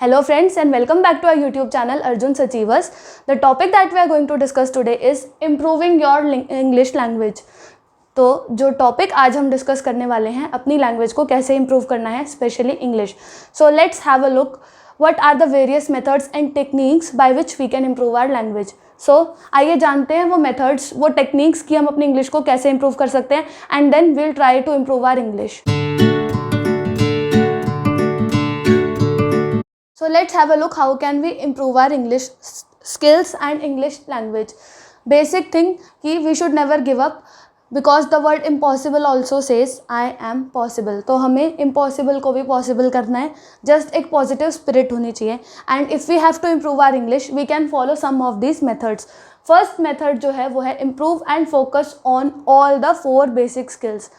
Hello friends and welcome back to our YouTube channel Arjun's Achievers. The topic that we are going to discuss today is improving your English language. तो जो topic आज हम discuss करने वाले हैं अपनी language को कैसे इम्प्रूव करना है, specially English. So let's have a look what are the various methods and techniques by which we can improve our language. So आइए जानते हैं वो मेथड्स, वो टेक्निक्स कि हम अपनी इंग्लिश को कैसे इम्प्रूव कर सकते हैं and then we'll try to improve our English. So let's have a look how can we improve our English skills and English language. Basic thing कि we should never give up because the word impossible also says I am possible. तो हमें impossible को भी possible करना है. Just एक positive spirit होनी चाहिए. And if we have to improve our English, we can follow some of these methods. First method जो है वो है improve and focus on all the 4 basic skills.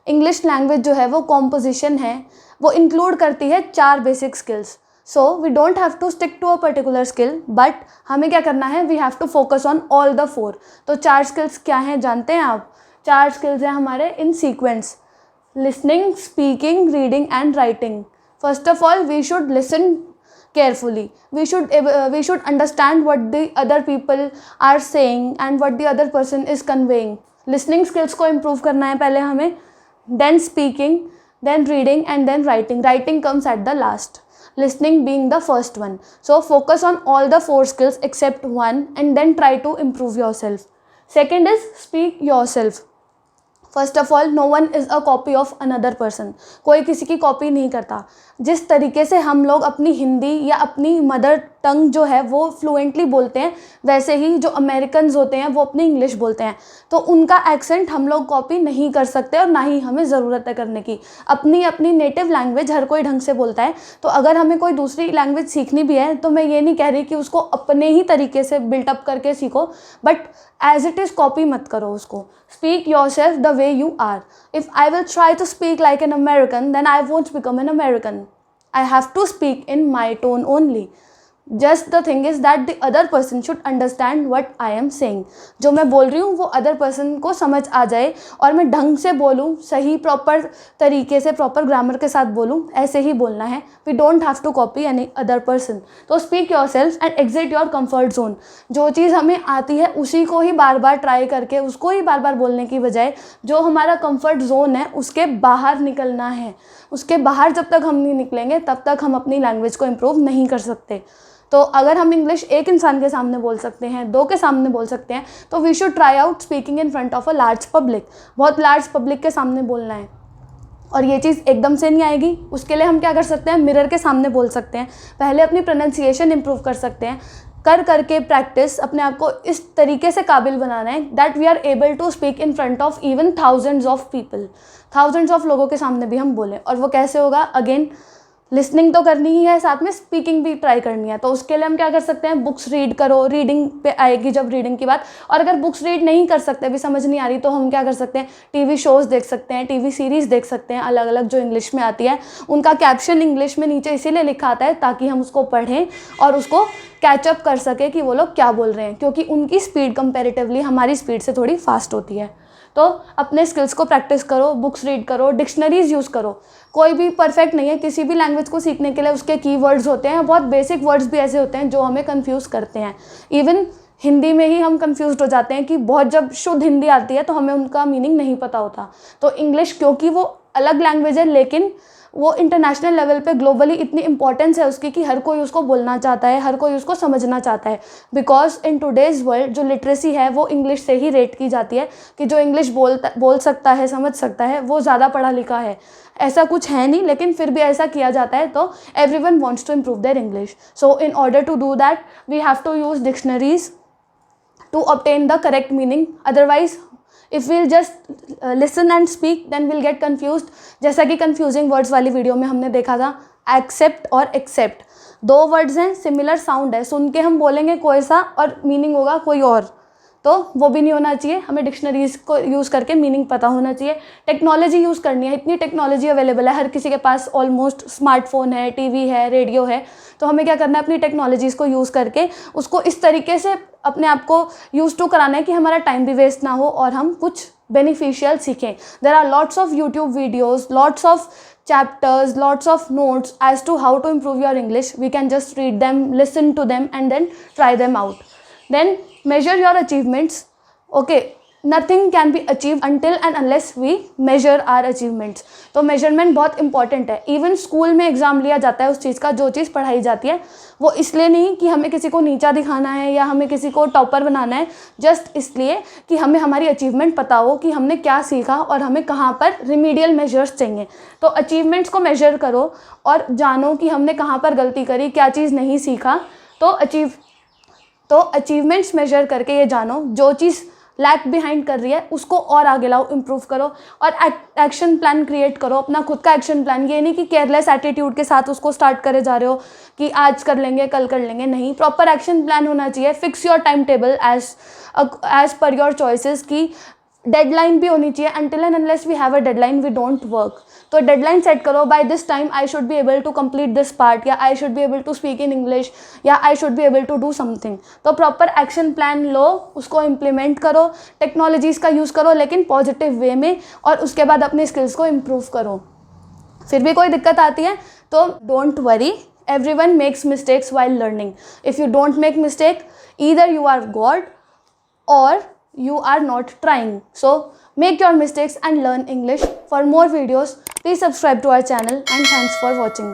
English language जो है वो composition है, वो include करती है 4 basic skills. So we don't have to stick to a particular skill, but हमें क्या करना है, we have to focus on all the 4. तो 4 स्किल्स क्या हैं जानते हैं आप? 4 स्किल्स हैं हमारे in sequence: listening, speaking, reading and writing. First of all we should listen carefully. We should understand what the other people are saying and what the other person is conveying. Listening skills को improve करना है पहले हमें, then speaking, then reading and then writing. Writing comes at the last. Listening being the first one. So focus on all the 4 skills except one and then try to improve yourself. Second is speak yourself. First of all know one is a copy of another person. कोई किसी की copy नहीं करता. जिस तरीके से हम लोग अपनी हिंदी या अपनी मदर टंग जो है वो फ्लुएंटली बोलते हैं, वैसे ही जो अमेरिकन्स होते हैं वो अपनी इंग्लिश बोलते हैं. तो उनका एक्सेंट हम लोग कॉपी नहीं कर सकते और ना ही हमें ज़रूरत है करने की. अपनी अपनी नेटिव लैंग्वेज हर कोई ढंग से बोलता है. तो अगर हमें कोई दूसरी लैंग्वेज सीखनी भी है तो मैं ये नहीं कह रही कि उसको अपने ही तरीके से बिल्टअप करके सीखो, but as it is copy मत करो उसको. Speak yourself the way you are. If I will try to speak like an American, then I won't become an American. I have to speak in my tone only. Just the thing is that the other person should understand what I am saying. जो मैं बोल रही हूँ वो other person को समझ आ जाए और मैं ढंग से बोलूँ, सही प्रॉपर तरीके से, प्रॉपर ग्रामर के साथ बोलूँ, ऐसे ही बोलना है. We don't have to copy any other person. तो speak yourself and exit your comfort zone. जो चीज़ हमें आती है उसी को ही बार बार ट्राई करके, उसको ही बार बार बोलने की बजाय जो हमारा कम्फर्ट जोन है उसके बाहर निकलना है. उसके बाहर जब तक हम नहीं निकलेंगे तब तक हम अपनी लैंग्वेज को इम्प्रूव नहीं कर सकते. तो अगर हम इंग्लिश एक इंसान के सामने बोल सकते हैं, 2 के सामने बोल सकते हैं, तो we should try out speaking in front of a large public. बहुत लार्ज पब्लिक के सामने बोलना है और ये चीज़ एकदम से नहीं आएगी. उसके लिए हम क्या कर सकते हैं, मिरर के सामने बोल सकते हैं. पहले अपनी प्रोनाउंसिएशन इंप्रूव कर सकते हैं. कर करके प्रैक्टिस अपने आप को इस तरीके से काबिल बनाना है that we are able to speak in front of even thousands of people. Thousands of लोगों के सामने भी हम बोलें. और वो कैसे होगा? अगेन लिसनिंग तो करनी ही है, साथ में स्पीकिंग भी ट्राई करनी है. तो उसके लिए हम क्या कर सकते हैं, बुक्स रीड करो. रीडिंग पे आएगी जब रीडिंग की बात. और अगर बुक्स रीड नहीं कर सकते, अभी समझ नहीं आ रही, तो हम क्या कर सकते हैं, टीवी शोज़ देख सकते हैं, टीवी सीरीज़ देख सकते हैं अलग अलग जो इंग्लिश में आती है. उनका कैप्शन इंग्लिश में नीचे इसीलिए लिखा आता है ताकि हम उसको पढ़ें और उसको कैचअप कर सके कि वो लोग क्या बोल रहे हैं, क्योंकि उनकी स्पीड कंपेरेटिवली हमारी स्पीड से थोड़ी फास्ट होती है. तो अपने स्किल्स को प्रैक्टिस करो, बुक्स रीड करो, डिक्शनरीज यूज़ करो. कोई भी परफेक्ट नहीं है. किसी भी लैंग्वेज को सीखने के लिए उसके कीवर्ड्स होते हैं. बहुत बेसिक वर्ड्स भी ऐसे होते हैं जो हमें कंफ्यूज करते हैं. इवन हिंदी में ही हम कंफ्यूज हो जाते हैं कि बहुत जब शुद्ध हिंदी आती है तो हमें उनका मीनिंग नहीं पता होता. तो इंग्लिश क्योंकि वो अलग लैंग्वेज है, लेकिन वो इंटरनेशनल लेवल पे ग्लोबली इतनी इंपॉर्टेंस है उसकी कि हर कोई उसको बोलना चाहता है, हर कोई उसको समझना चाहता है. बिकॉज इन टुडेज़ वर्ल्ड जो लिटरेसी है वो इंग्लिश से ही रेट की जाती है कि जो इंग्लिश बोल सकता है, समझ सकता है, वो ज़्यादा पढ़ा लिखा है. ऐसा कुछ है नहीं, लेकिन फिर भी ऐसा किया जाता है. तो everyone wants to improve their English. So in order to do that we have to use dictionaries to obtain the correct meaning. Otherwise if we'll just listen and speak then we'll get confused. जैसा कि confusing words वाली video में हमने देखा था, accept और accept 2 words हैं, similar sound है, सुन के हम बोलेंगे कोई सा और मीनिंग होगा कोई और. तो वो भी नहीं होना चाहिए। हमें डिक्शनरीज को यूज़ करके मीनिंग पता होना चाहिए। टेक्नोलॉजी यूज़ करनी है, इतनी टेक्नोलॉजी अवेलेबल है, हर किसी के पास ऑलमोस्ट स्मार्टफोन है, टीवी है, रेडियो है। तो हमें क्या करना है, अपनी टेक्नोलॉजीज़ को यूज़ करके उसको इस तरीके से अपने आप को यूज़ टू कराना है कि हमारा टाइम भी वेस्ट ना हो और हम कुछ बेनिफिशियल सीखें। There are lots of YouTube videos, lots of chapters, lots of notes as to how to improve your English. We can just read them, listen to them and then try them out. Then measure your achievements. Okay, nothing can be achieved until and unless we measure our achievements. तो measurement बहुत important है। even school में exam लिया जाता है उस चीज़ का, जो चीज़ पढ़ाई जाती है वो इसलिए नहीं कि हमें किसी को नीचा दिखाना है या हमें किसी को टॉपर बनाना है, जस्ट इसलिए कि हमें हमारी अचीवमेंट पता हो कि हमने क्या सीखा और हमें कहाँ पर रिमीडियल मेजर्स चाहिए। तो अचीवमेंट्स को मेजर करो और जानो कि हमने कहाँ पर गलती करी, क्या चीज़ नहीं सीखा। तो अचीवमेंट्स मेजर करके ये जानो जो चीज़ लैग बिहाइंड कर रही है उसको और आगे लाओ, इम्प्रूव करो और एक्शन प्लान क्रिएट करो, अपना खुद का एक्शन प्लान। ये नहीं कि केयरलेस एटीट्यूड के साथ उसको स्टार्ट करे जा रहे हो कि आज कर लेंगे कल कर लेंगे, नहीं, प्रॉपर एक्शन प्लान होना चाहिए। Fix your time table as per your choices की डेडलाइन भी होनी चाहिए। Until and unless we have a deadline we don't work. तो डेडलाइन सेट करो, by this time I should be able to complete this part, या I should be able to speak in English, या I should be able to do something. तो proper action plan लो, उसको implement करो, technologies का use करो लेकिन positive way में, और उसके बाद अपनी स्किल्स को इम्प्रूव करो। फिर भी कोई दिक्कत आती है तो don't worry, everyone makes mistakes while learning. If you don't make mistake, either you are God or you are not trying. So make your mistakes and learn English. For more videos, please subscribe to our channel and thanks for watching.